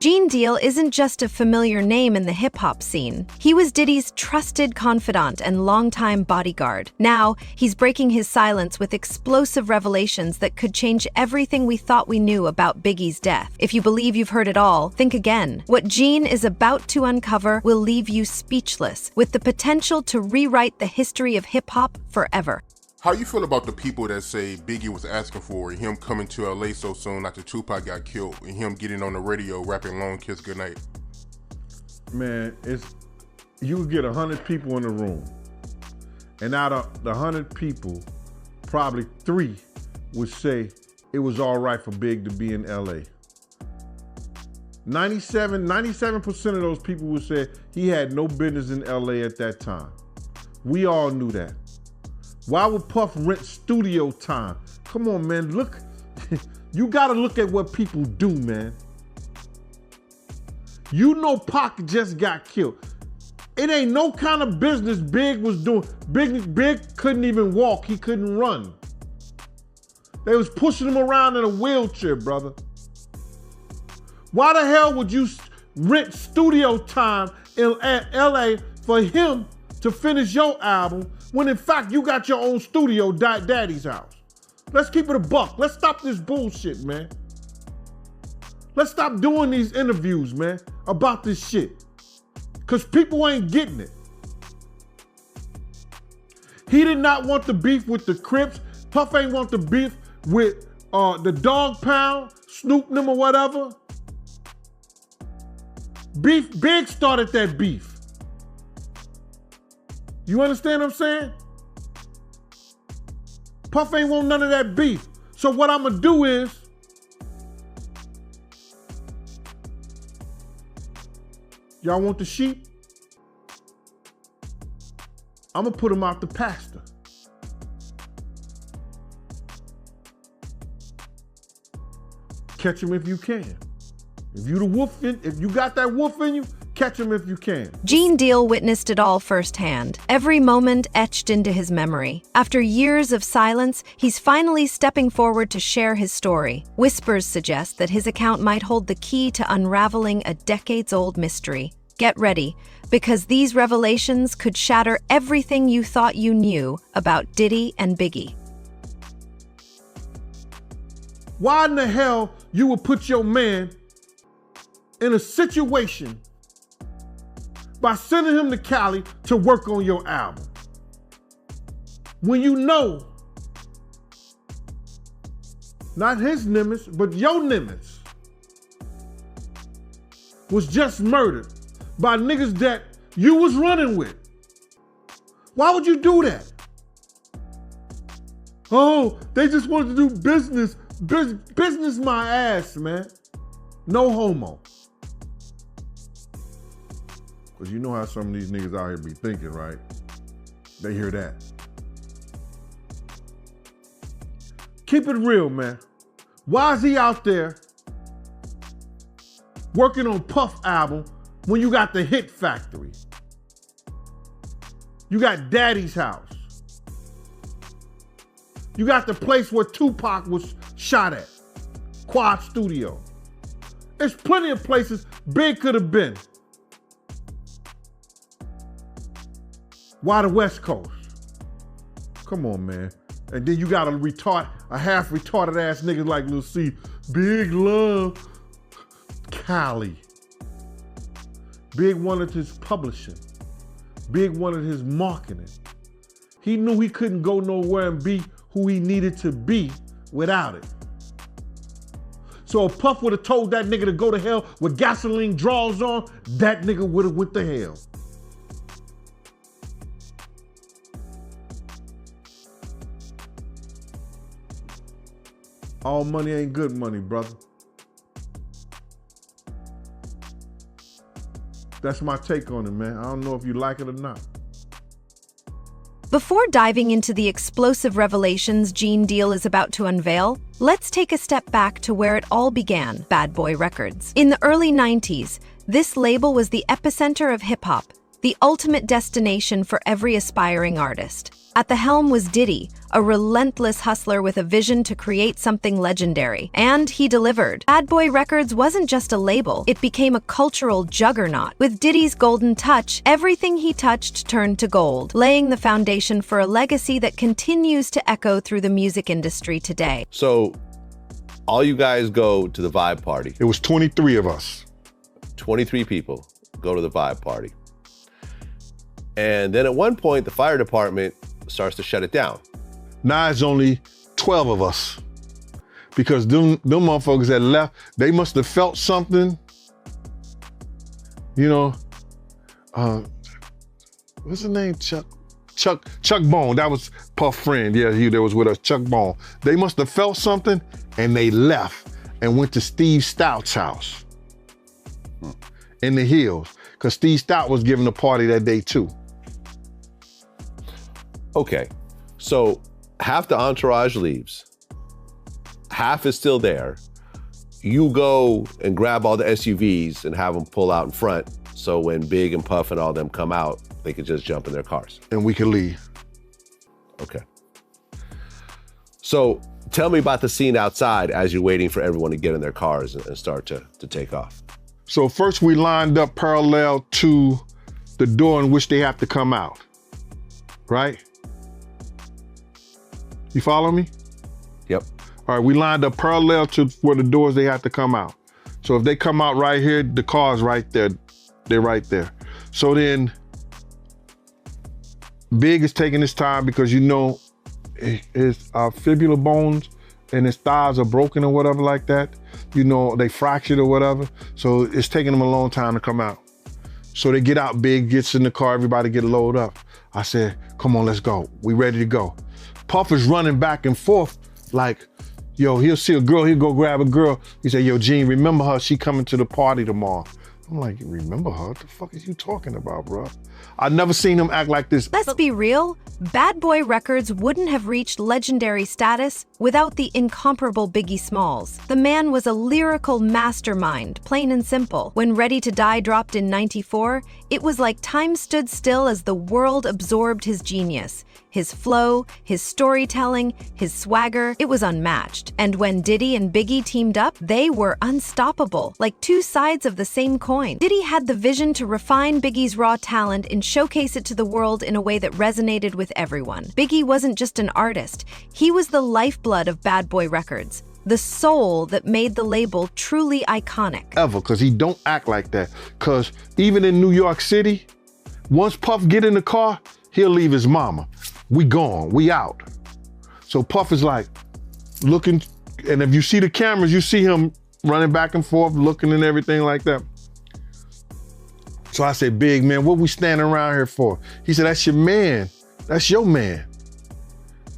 Gene Deal isn't just a familiar name in the hip-hop scene. He was Diddy's trusted confidant and longtime bodyguard. Now, he's breaking his silence with explosive revelations that could change everything we thought we knew about Biggie's death. If you believe you've heard it all, think again. What Gene is about to uncover will leave you speechless, with the potential to rewrite the history of hip-hop forever. How you feel about the people that say Biggie was asking for him coming to LA so soon after Tupac got killed and him getting on the radio rapping Long Kiss Goodnight? Man, you get 100 people in the room, and out of the 100 people, probably 3 would say it was all right for Big to be in LA. 97% of those people would say he had no business in LA at that time. We all knew that. Why would Puff rent studio time? Come on, man, look. You gotta look at what people do, man. You know Pac just got killed. It ain't no kind of business Big was doing. Big couldn't even walk, he couldn't run. They was pushing him around in a wheelchair, brother. Why the hell would you rent studio time in LA for him to finish your album when in fact you got your own studio, Daddy's house? Let's keep it a buck. Let's stop this bullshit, man. Let's stop doing these interviews, man, about this shit. Cause people ain't getting it. He did not want the beef with the Crips. Puff ain't want the beef with the Dog Pound, Snoop them or whatever. Big started that beef. You understand what I'm saying? Puff ain't want none of that beef. So what I'm gonna do is, y'all want the sheep? I'm gonna put him out the pasture. Catch him if you can. If you got that wolf in you, catch him if you can. Gene Deal witnessed it all firsthand, every moment etched into his memory. After years of silence, he's finally stepping forward to share his story. Whispers suggest that his account might hold the key to unraveling a decades-old mystery. Get ready, because these revelations could shatter everything you thought you knew about Diddy and Biggie. Why in the hell you would put your man in a situation by sending him to Cali to work on your album, when you know not his Nimitz, but your Nimitz was just murdered by niggas that you was running with? Why would you do that? Oh, they just wanted to do business. Business my ass, man. No homo. Because you know how some of these niggas out here be thinking, right? They hear that. Keep it real, man. Why is he out there working on Puff album when you got the Hit Factory? You got Daddy's house. You got the place where Tupac was shot at, Quad Studio. There's plenty of places Big could have been. Why the West Coast? Come on, man. And then you got a half retarded ass nigga like Lil C. Big love Cali. Big wanted his publishing. Big wanted his marketing. He knew he couldn't go nowhere and be who he needed to be without it. So if Puff would have told that nigga to go to hell with gasoline draws on, that nigga would have went to hell. All money ain't good money, brother. That's my take on it, man. I don't know if you like it or not. Before diving into the explosive revelations Gene Deal is about to unveil, let's take a step back to where it all began, Bad Boy Records. In the early 90s, this label was the epicenter of hip-hop, the ultimate destination for every aspiring artist. At the helm was Diddy, a relentless hustler with a vision to create something legendary. And he delivered. Bad Boy Records wasn't just a label, it became a cultural juggernaut. With Diddy's golden touch, everything he touched turned to gold, laying the foundation for a legacy that continues to echo through the music industry today. So, all you guys go to the Vibe party. It was 23 of us. 23 people go to the Vibe party. And then at one point, the fire department starts to shut it down. Now it's only 12 of us. Because them motherfuckers that left, they must have felt something. You know, what's his name? Chuck Bone. That was Puff friend. Yeah, he that was with us, Chuck Bone. They must have felt something and they left and went to Steve Stout's house in the hills. Because Steve Stout was giving a party that day too. Okay, so half the entourage leaves, half is still there. You go and grab all the SUVs and have them pull out in front, so when Big and Puff and all them come out, they can just jump in their cars. And we can leave. Okay. So tell me about the scene outside as you're waiting for everyone to get in their cars and start to take off. So first we lined up parallel to the door in which they have to come out, right? You follow me? Yep. All right, we lined up parallel to where the doors they have to come out. So if they come out right here, the car's right there. They're right there. So then Big is taking his time because you know his fibular bones and his thighs are broken or whatever like that. You know, they fractured or whatever. So it's taking them a long time to come out. So they get out, Big gets in the car, everybody get loaded up. I said, come on, let's go. We ready to go. Puff is running back and forth like, yo, he'll see a girl, he'll go grab a girl. He said, yo, Gene, remember her, she coming to the party tomorrow. I'm like, remember her? What the fuck is you talking about, bro? I've never seen him act like this. Let's be real, Bad Boy Records wouldn't have reached legendary status without the incomparable Biggie Smalls. The man was a lyrical mastermind, plain and simple. When Ready to Die dropped in '94, it was like time stood still as the world absorbed his genius. His flow, his storytelling, his swagger, it was unmatched. And when Diddy and Biggie teamed up, they were unstoppable, like two sides of the same coin. Diddy had the vision to refine Biggie's raw talent and showcase it to the world in a way that resonated with everyone. Biggie wasn't just an artist, he was the lifeblood of Bad Boy Records, the soul that made the label truly iconic. Ever, because he don't act like that. Because even in New York City, once Puff get in the car, he'll leave his mama. We gone, we out. So Puff is like looking, and if you see the cameras, you see him running back and forth, looking and everything like that. So I said, Big man, what we standing around here for? He said, that's your man, that's your man.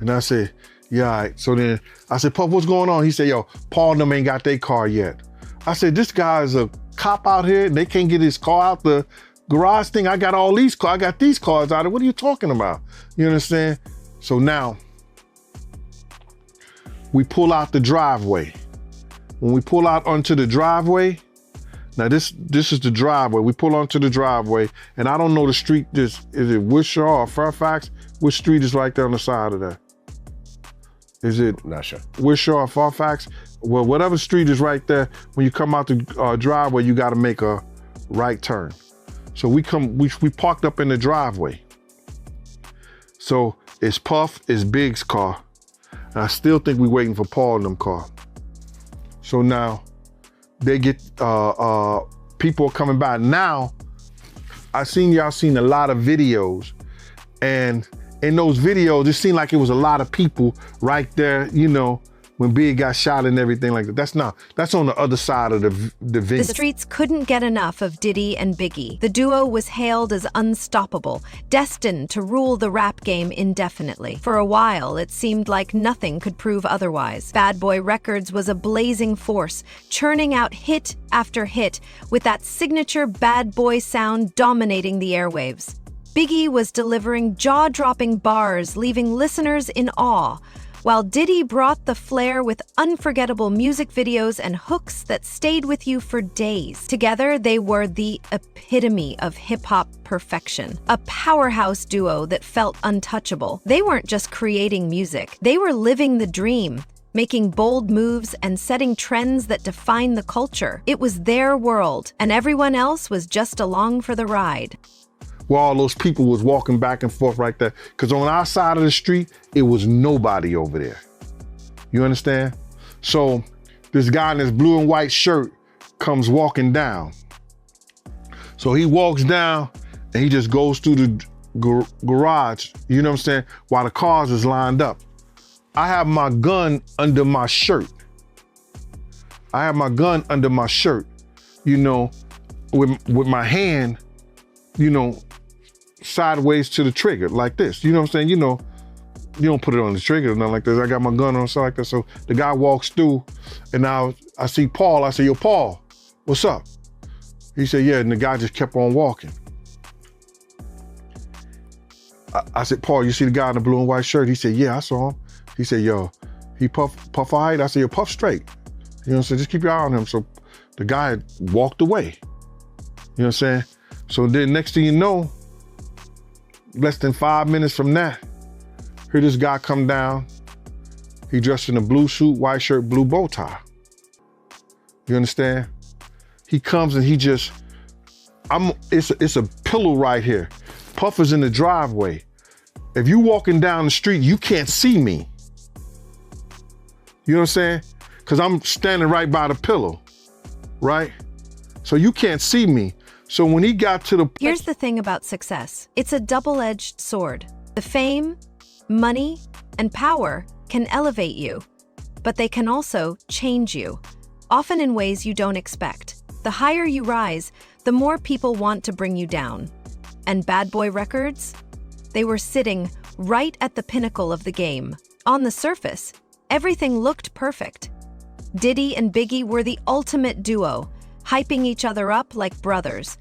And I said, yeah, all right. So then I said, Puff, what's going on? He said, yo, Paul and them ain't got their car yet. I said, this guy is a cop out here and they can't get his car out the garage thing. I got all these cars, I got these cars out of. What are you talking about? You understand? So now we pull out the driveway. When we pull out onto the driveway, now this is the driveway. We pull onto the driveway, and I don't know the street. Is it Wishaw or Fairfax? Which street is right there on the side of that? Is it Not sure. Wishaw or Fairfax? Well, whatever street is right there, when you come out the driveway, you got to make a right turn. So we parked up in the driveway. So it's Puff, it's Big's car. And I still think we're waiting for Paul and them car. So now they get, people are coming by. Now, y'all seen a lot of videos, and in those videos, it seemed like it was a lot of people right there, you know, when Big got shot and everything like that. That's on the other side of the venue. The streets couldn't get enough of Diddy and Biggie. The duo was hailed as unstoppable, destined to rule the rap game indefinitely. For a while, it seemed like nothing could prove otherwise. Bad Boy Records was a blazing force, churning out hit after hit, with that signature bad boy sound dominating the airwaves. Biggie was delivering jaw-dropping bars, leaving listeners in awe, while Diddy brought the flair with unforgettable music videos and hooks that stayed with you for days. Together, they were the epitome of hip-hop perfection, a powerhouse duo that felt untouchable. They weren't just creating music, they were living the dream, making bold moves and setting trends that define the culture. It was their world, and everyone else was just along for the ride. Where all those people was walking back and forth right there. Because on our side of the street, it was nobody over there. You understand? So this guy in this blue and white shirt comes walking down. So he walks down and he just goes through the garage, you know what I'm saying, while the cars is lined up. I have my gun under my shirt. You know, with my hand, you know, sideways to the trigger like this. You know what I'm saying? You know, you don't put it on the trigger or nothing like this. I got my gun on something like that. So the guy walks through and now I see Paul. I say, yo, Paul, what's up? He said, yeah, and the guy just kept on walking. I said, Paul, you see the guy in the blue and white shirt? He said, yeah, I saw him. He said, yo, he puff all right? I said, yo, puff straight. You know what I'm saying? Just keep your eye on him. So the guy walked away. You know what I'm saying? So then next thing you know, less than 5 minutes from that, hear this guy come down. He dressed in a blue suit, white shirt, blue bow tie. You understand? He comes and he just, it's a pillow right here. Puff is in the driveway. If you walking down the street, you can't see me. You know what I'm saying? Because I'm standing right by the pillow, right? So you can't see me. So when he got to the... Here's the thing about success. It's a double-edged sword. The fame, money, and power can elevate you, but they can also change you, often in ways you don't expect. The higher you rise, the more people want to bring you down. And Bad Boy Records? They were sitting right at the pinnacle of the game. On the surface, everything looked perfect. Diddy and Biggie were the ultimate duo, hyping each other up like brothers.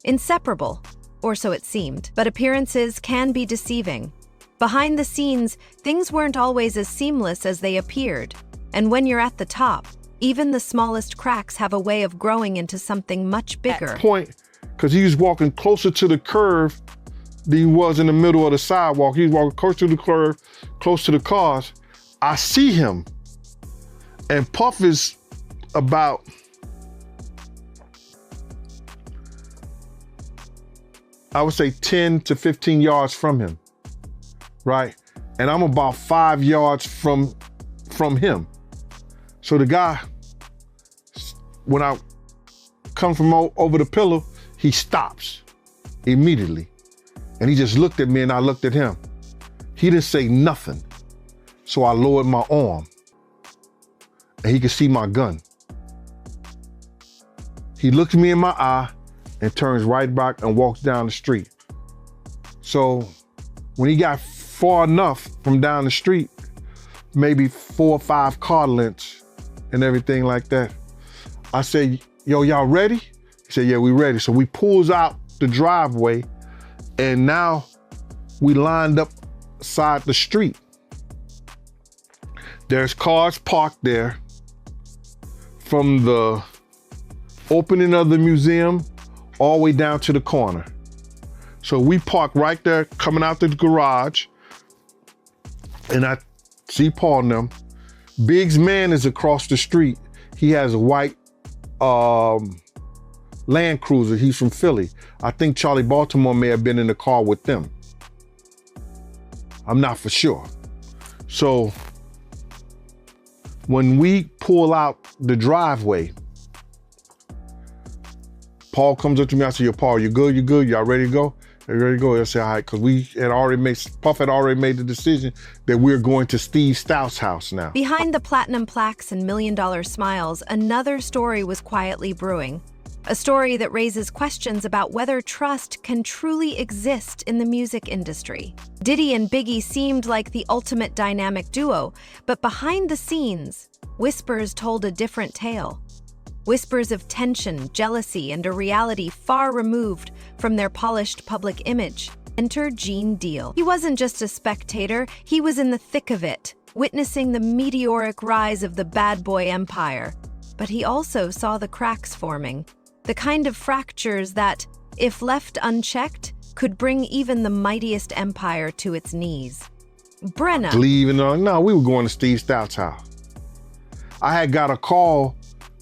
Inseparable, or so it seemed. But appearances can be deceiving. Behind the scenes, things weren't always as seamless as they appeared. And when you're at the top, even the smallest cracks have a way of growing into something much bigger. Point, because he was walking closer to the curve than he was in the middle of the sidewalk. He was walking close to the curve, close to the cars. I see him, and Puff is about, I would say 10 to 15 yards from him, right? And I'm about 5 yards from him. So the guy, when I come from over the pillow, he stops immediately. And he just looked at me and I looked at him. He didn't say nothing. So I lowered my arm and he could see my gun. He looked me in my eye and turns right back and walks down the street. So when he got far enough from down the street, maybe 4 or 5 car lengths and everything like that, I said, yo, y'all ready? He said, yeah, we ready. So we pulls out the driveway and now we lined up side the street. There's cars parked there from the opening of the museum all the way down to the corner. So we park right there coming out the garage and I see Paul and them. Big's man is across the street. He has a white Land Cruiser. He's from Philly. I think Charlie Baltimore may have been in the car with them. I'm not for sure. So when we pull out the driveway, Paul comes up to me. I say, yo, Paul, you good? You good? Y'all ready to go? You ready to go? I say, all right, because Puff had already made the decision that we're going to Steve Stout's house now. Behind the platinum plaques and million-dollar smiles, another story was quietly brewing. A story that raises questions about whether trust can truly exist in the music industry. Diddy and Biggie seemed like the ultimate dynamic duo, but behind the scenes, whispers told a different tale. Whispers of tension, jealousy, and a reality far removed from their polished public image. Enter Gene Deal. He wasn't just a spectator, he was in the thick of it, witnessing the meteoric rise of the bad boy empire. But he also saw the cracks forming, the kind of fractures that, if left unchecked, could bring even the mightiest empire to its knees. Brenna. Leaving, no, we were going to Steve Stout's house. I had got a call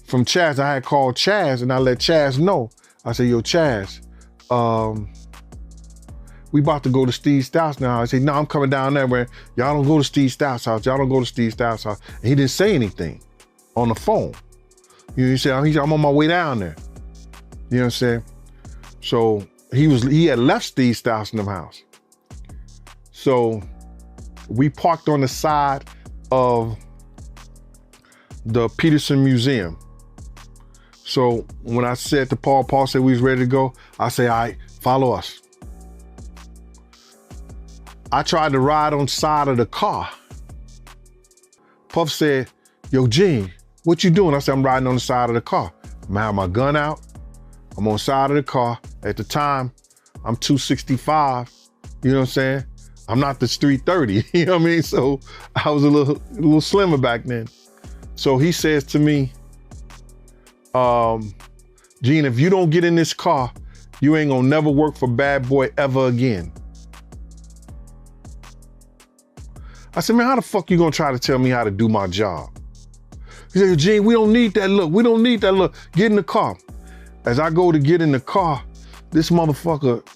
from Chaz. I had called Chaz and I let Chaz know. I said, yo, Chaz, we about to go to Steve Stout's now. I said, no, I'm coming down there where y'all don't go to Steve Stout's house. Y'all don't go to Steve Stout's house. And he didn't say anything on the phone. You know, he said, I'm on my way down there. You know what I'm saying? So he had left Steve Stout's in the house. So we parked on the side of the Peterson Museum. So when I said to Paul said we was ready to go, I say, all right, follow us. I tried to ride on the side of the car. Puff said, yo, Gene, what you doing? I said, I'm riding on the side of the car. I'm having my gun out. I'm on the side of the car. At the time, I'm 265. You know what I'm saying? I'm not the street 30, you know what I mean? So I was a little slimmer back then. So he says to me, Gene, if you don't get in this car, you ain't gonna never work for Bad Boy ever again. I said, man, how the fuck you gonna try to tell me how to do my job? He said, Gene, we don't need that look. We don't need that look. Get in the car. As I go to get in the car, this motherfucker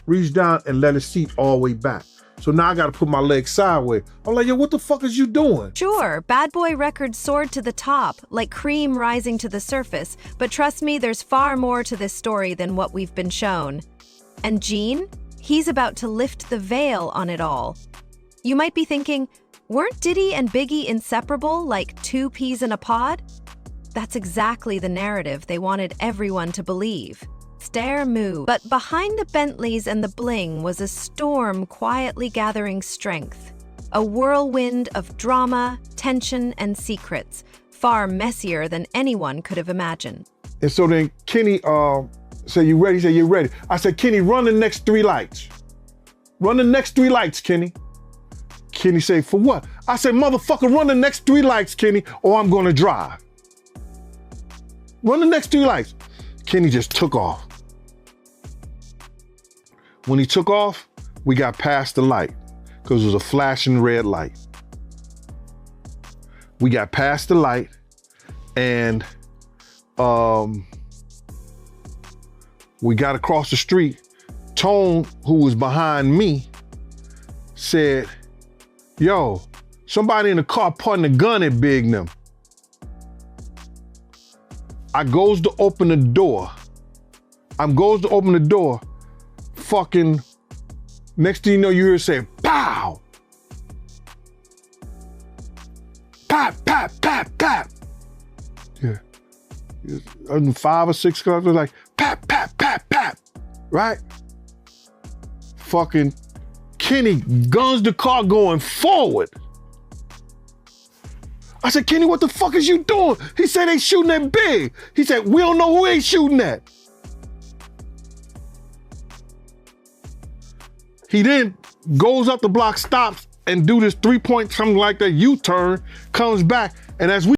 reached down and let his seat all the way back. So now I gotta put my legs sideways. I'm like, yo, what the fuck is you doing? Sure, Bad Boy Records soared to the top, like cream rising to the surface, but trust me, there's far more to this story than what we've been shown. And Gene? He's about to lift the veil on it all. You might be thinking, weren't Diddy and Biggie inseparable, like two peas in a pod? That's exactly the narrative they wanted everyone to believe. Stare move. But behind the Bentleys and the bling was a storm quietly gathering strength. A whirlwind of drama, tension, and secrets, far messier than anyone could have imagined. And so then Kenny said, you ready? He said, you ready? I said, Kenny, run the next 3 lights. Run the next 3 lights, Kenny. Kenny said, for what? I said, motherfucker, run the next 3 lights, Kenny, or I'm gonna drive. Run the next 3 lights. Kenny just took off. When he took off, we got past the light because it was a flashing red light. We got past the light and we got across the street. Tone, who was behind me, said, yo, somebody in the car pointing a gun at Big and them. I goes to open the door. Fucking, next thing you know, you hear it say, pow! Pap, pap, pap, pap. Yeah. 5 or 6 cars was like, pap, pap, pap, pap. Right? Fucking Kenny guns the car going forward. I said, Kenny, what the fuck is you doing? He said they shooting at Big. He said, we don't know who they shooting at. He then goes up the block, stops, and do this 3-point something like that U-turn, comes back, and as we